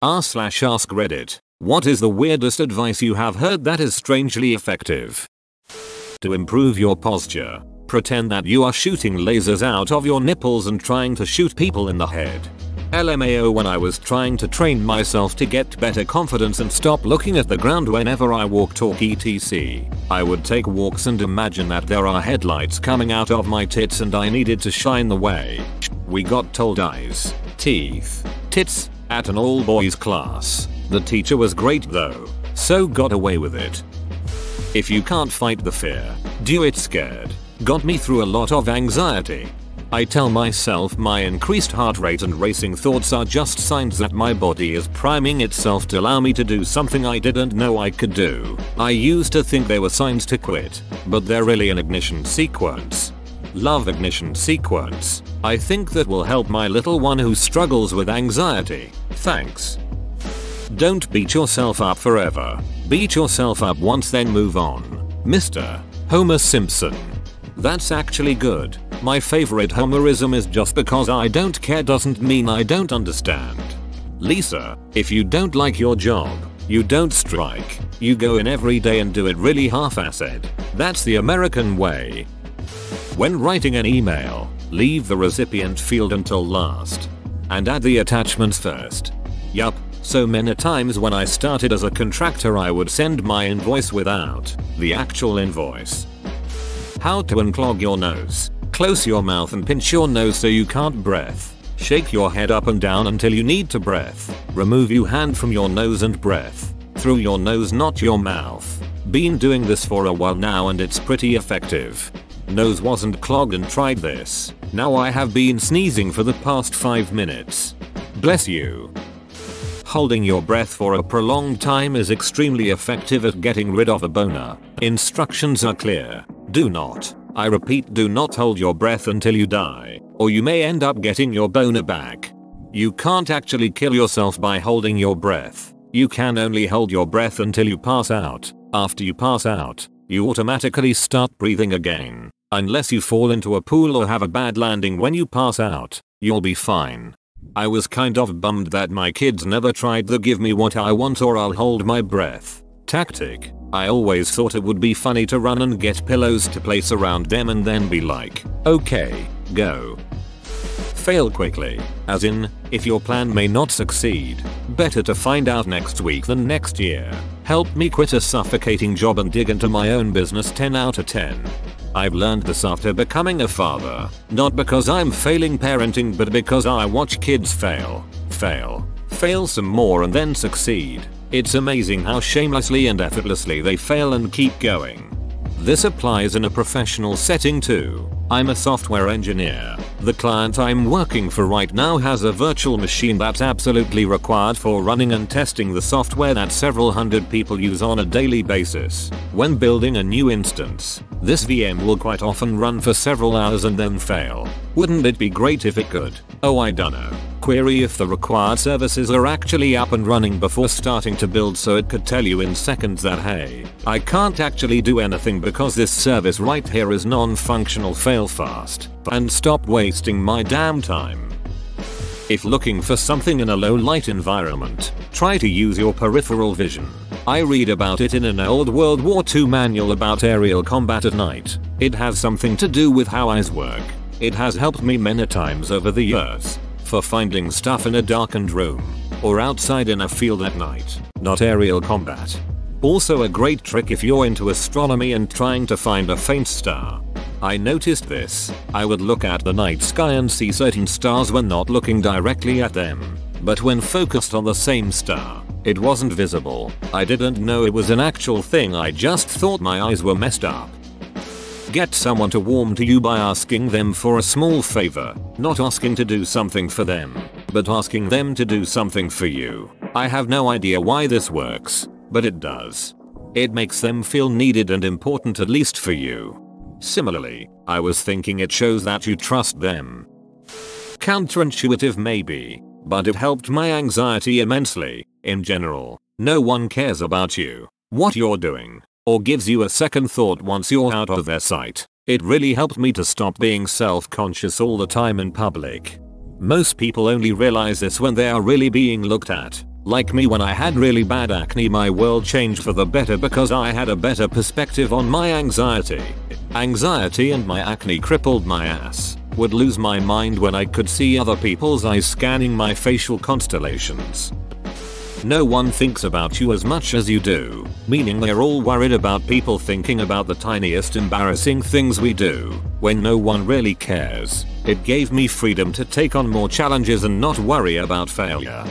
r/ask Reddit. What is the weirdest advice you have heard that is strangely effective? To improve your posture, pretend that you are shooting lasers out of your nipples and trying to shoot people in the head. LMAO, when I was trying to train myself to get better confidence and stop looking at the ground whenever I walk, talk, etc. I would take walks and imagine that there are headlights coming out of my tits and I needed to shine the way. We got told eyes, teeth, tits at an all boys class. The teacher was great though, so got away with it. If you can't fight the fear, do it scared. Got me through a lot of anxiety. I tell myself my increased heart rate and racing thoughts are just signs that my body is priming itself to allow me to do something I didn't know I could do. I used to think they were signs to quit, but they're really an ignition sequence. Love ignition sequence. I think that will help my little one who struggles with anxiety. Thanks. Don't beat yourself up forever. Beat yourself up once then move on. Mr. Homer Simpson. That's actually good. My favorite Homerism is just because I don't care doesn't mean I don't understand. Lisa, if you don't like your job, you don't strike. You go in every day and do it really half-assed. That's the American way. When writing an email, leave the recipient field until last. And add the attachments first. Yup, so many times when I started as a contractor I would send my invoice without the actual invoice. How to unclog your nose. Close your mouth and pinch your nose so you can't breath. Shake your head up and down until you need to breath. Remove your hand from your nose and breath through your nose, not your mouth. Been doing this for a while now and it's pretty effective. Nose wasn't clogged and tried this. Now I have been sneezing for the past 5 minutes. Bless you. Holding your breath for a prolonged time is extremely effective at getting rid of a boner. Instructions are clear. Do not, I repeat, do not hold your breath until you die, or you may end up getting your boner back. You can't actually kill yourself by holding your breath. You can only hold your breath until you pass out. After you pass out, you automatically start breathing again. Unless you fall into a pool or have a bad landing when you pass out, you'll be fine. I was kind of bummed that my kids never tried the give me what I want or I'll hold my breath tactic. I always thought it would be funny to run and get pillows to place around them and then be like, okay, go. Fail quickly. As in, if your plan may not succeed, better to find out next week than next year. Helped me quit a suffocating job and dig into my own business. 10 out of 10. I've learned this after becoming a father, not because I'm failing parenting but because I watch kids fail some more and then succeed. It's amazing how shamelessly and effortlessly they fail and keep going. This applies in a professional setting too. I'm a software engineer. The client I'm working for right now has a virtual machine that's absolutely required for running and testing the software that several hundred people use on a daily basis. When building a new instance, this VM will quite often run for several hours and then fail. Wouldn't it be great if it could? Oh, I dunno. Query if the required services are actually up and running before starting to build so it could tell you in seconds that hey, I can't actually do anything because this service right here is non-functional, fail fast, and stop wasting my damn time. If looking for something in a low light environment, try to use your peripheral vision. I read about it in an old World War II manual about aerial combat at night. It has something to do with how eyes work. It has helped me many times over the years. For finding stuff in a darkened room, or outside in a field at night, not aerial combat. Also a great trick if you're into astronomy and trying to find a faint star. I noticed this. I would look at the night sky and see certain stars when not looking directly at them, but when focused on the same star, it wasn't visible. I didn't know it was an actual thing, I just thought my eyes were messed up. Get someone to warm to you by asking them for a small favor, not asking to do something for them, but asking them to do something for you. I have no idea why this works, but it does. It makes them feel needed and important, at least for you. Similarly, I was thinking it shows that you trust them. Counterintuitive maybe, but it helped my anxiety immensely. In general, no one cares about you, what you're doing, or gives you a second thought once you're out of their sight. It really helped me to stop being self-conscious all the time in public. Most people only realize this when they are really being looked at. Like me when I had really bad acne, my world changed for the better because I had a better perspective on my anxiety. Anxiety and my acne crippled my ass. Would lose my mind when I could see other people's eyes scanning my facial constellations. No one thinks about you as much as you do, meaning they're all worried about people thinking about the tiniest embarrassing things we do, when no one really cares. It gave me freedom to take on more challenges and not worry about failure.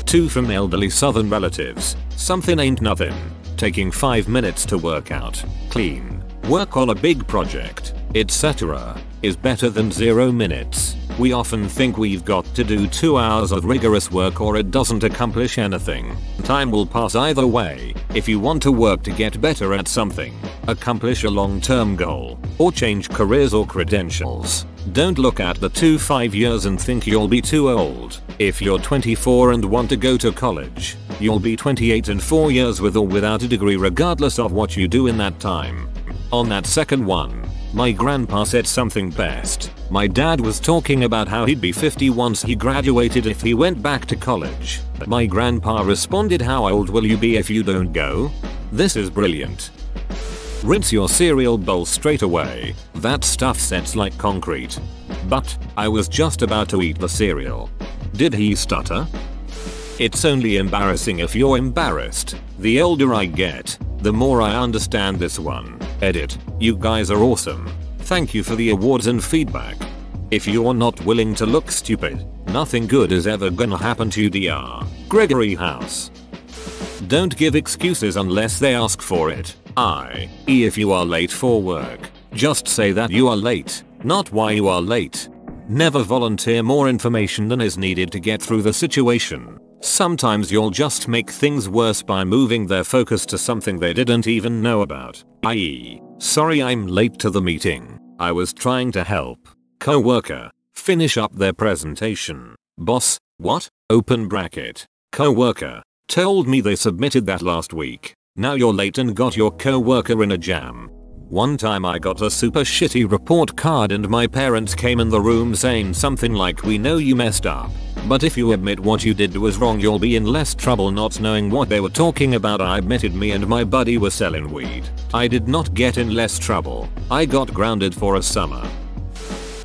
2 from elderly southern relatives. Something ain't nothing. Taking 5 minutes to work out, clean, work on a big project, etc. is better than 0 minutes. We often think we've got to do 2 hours of rigorous work or it doesn't accomplish anything. Time will pass either way. If you want to work to get better at something, accomplish a long-term goal, or change careers or credentials, don't look at the 5 years and think you'll be too old. If you're 24 and want to go to college, you'll be 28 in 4 years with or without a degree regardless of what you do in that time. On that second one, my grandpa said something best. My dad was talking about how he'd be 50 once he graduated if he went back to college. My grandpa responded, how old will you be if you don't go? This is brilliant. Rinse your cereal bowl straight away. That stuff sets like concrete. But I was just about to eat the cereal. Did he stutter? It's only embarrassing if you're embarrassed. The older I get, the more I understand this one. Edit. You guys are awesome. Thank you for the awards and feedback. If you're not willing to look stupid, nothing good is ever gonna happen to you. Dr. Gregory House. Don't give excuses unless they ask for it. i.e. if you are late for work, just say that you are late, not why you are late. Never volunteer more information than is needed to get through the situation. Sometimes you'll just make things worse by moving their focus to something they didn't even know about. i.e., sorry I'm late to the meeting. I was trying to help coworker finish up their presentation. Boss, what? Open bracket. Coworker told me they submitted that last week. Now you're late and got your coworker in a jam. One time I got a super shitty report card and my parents came in the room saying something like, we know you messed up, but if you admit what you did was wrong you'll be in less trouble. Not knowing what they were talking about, I admitted me and my buddy were selling weed. I did not get in less trouble. I got grounded for a summer.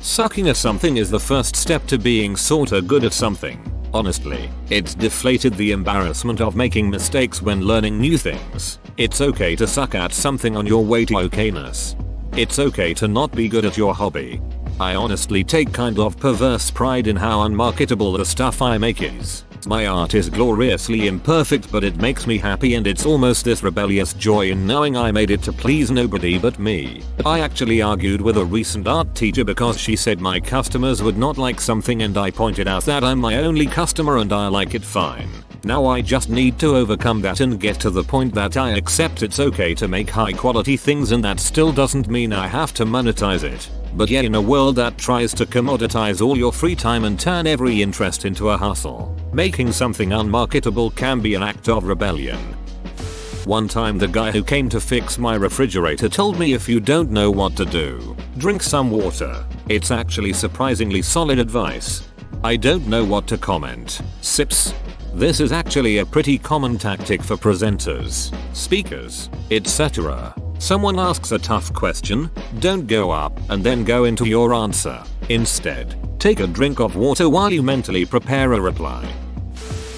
Sucking at something is the first step to being sorta good at something. Honestly, it's deflated the embarrassment of making mistakes when learning new things. It's okay to suck at something on your way to okayness. It's okay to not be good at your hobby. I honestly take kind of perverse pride in how unmarketable the stuff I make is. My art is gloriously imperfect, but it makes me happy, and it's almost this rebellious joy in knowing I made it to please nobody but me. I actually argued with a recent art teacher because she said my customers would not like something, and I pointed out that I'm my only customer and I like it fine. Now I just need to overcome that and get to the point that I accept it's okay to make high quality things, and that still doesn't mean I have to monetize it. But yeah, in a world that tries to commoditize all your free time and turn every interest into a hustle, making something unmarketable can be an act of rebellion. One time the guy who came to fix my refrigerator told me, if you don't know what to do, drink some water. It's actually surprisingly solid advice. I don't know what to comment. Sips. This is actually a pretty common tactic for presenters, speakers, etc. Someone asks a tough question, don't go up and then go into your answer. Instead, take a drink of water while you mentally prepare a reply.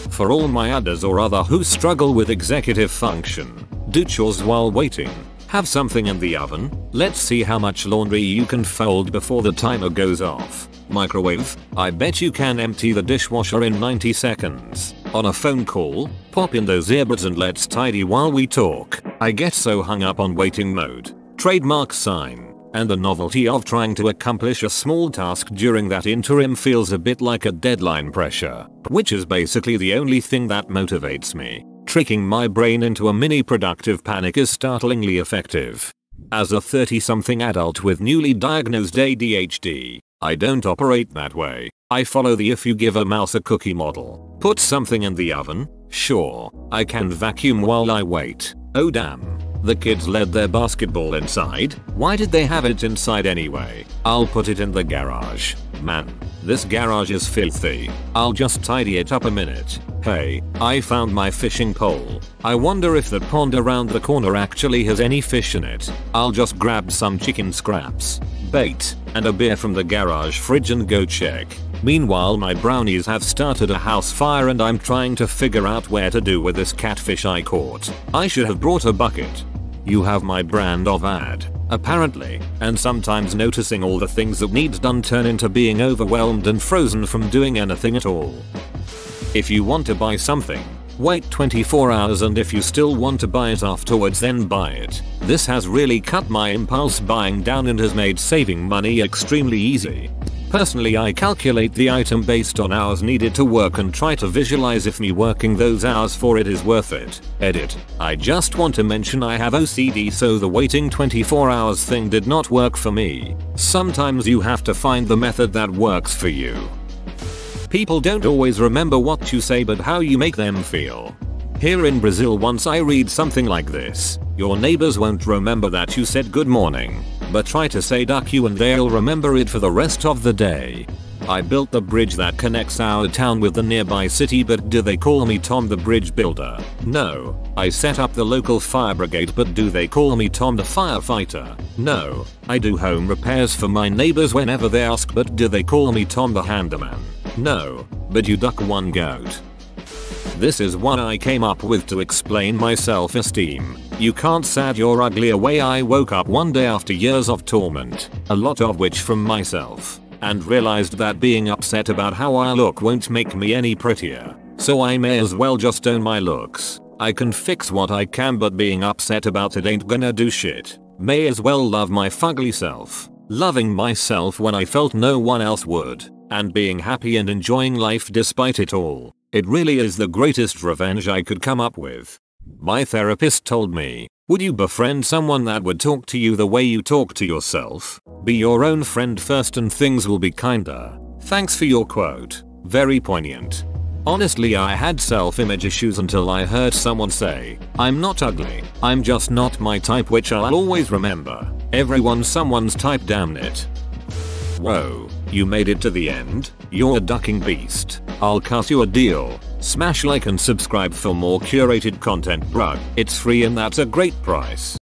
For all my udders or other who struggle with executive function, do chores while waiting. Have something in the oven. Let's see how much laundry you can fold before the timer goes off. Microwave. I bet you can empty the dishwasher in 90 seconds. On a phone call, pop in those earbuds and let's tidy while we talk. I get so hung up on waiting mode. Trademark sign. And the novelty of trying to accomplish a small task during that interim feels a bit like a deadline pressure, which is basically the only thing that motivates me. Tricking my brain into a mini productive panic is startlingly effective. As a 30-something adult with newly diagnosed ADHD, I don't operate that way. I follow the if you give a mouse a cookie model. Put something in the oven? Sure. I can vacuum while I wait. Oh damn. The kids led their basketball inside? Why did they have it inside anyway? I'll put it in the garage. Man, this garage is filthy. I'll just tidy it up a minute. Hey, I found my fishing pole. I wonder if that pond around the corner actually has any fish in it. I'll just grab some chicken scraps, bait, and a beer from the garage fridge and go check. Meanwhile, my brownies have started a house fire and I'm trying to figure out where to do with this catfish I caught. I should have brought a bucket. You have my brand of ad, apparently, and sometimes noticing all the things that needs done turn into being overwhelmed and frozen from doing anything at all. If you want to buy something, wait 24 hours, and if you still want to buy it afterwards, then buy it. This has really cut my impulse buying down and has made saving money extremely easy. Personally, I calculate the item based on hours needed to work and try to visualize if me working those hours for it is worth it. Edit. I just want to mention I have OCD, so the waiting 24 hours thing did not work for me. Sometimes you have to find the method that works for you. People don't always remember what you say but how you make them feel. Here in Brazil, once I read something like this: your neighbors won't remember that you said good morning, but try to say duck you and they'll remember it for the rest of the day. I built the bridge that connects our town with the nearby city, but do they call me Tom the Bridge Builder? No. I set up the local fire brigade, but do they call me Tom the Firefighter? No. I do home repairs for my neighbors whenever they ask, but do they call me Tom the Handyman? No. But you duck one goat. This is one I came up with to explain my self-esteem. You can't sad your ugly away. I woke up one day after years of torment, a lot of which from myself, and realized that being upset about how I look won't make me any prettier. So I may as well just own my looks. I can fix what I can, but being upset about it ain't gonna do shit. May as well love my fugly self. Loving myself when I felt no one else would, and being happy and enjoying life despite it all. It really is the greatest revenge I could come up with. My therapist told me, would you befriend someone that would talk to you the way you talk to yourself? Be your own friend first and things will be kinder. Thanks for your quote. Very poignant. Honestly, I had self-image issues until I heard someone say, I'm not ugly, I'm just not my type, which I'll always remember. Everyone's someone's type, damn it. Whoa, you made it to the end? You're a ducking beast. I'll cut you a deal. Smash like and subscribe for more curated content, bruh. It's free and that's a great price.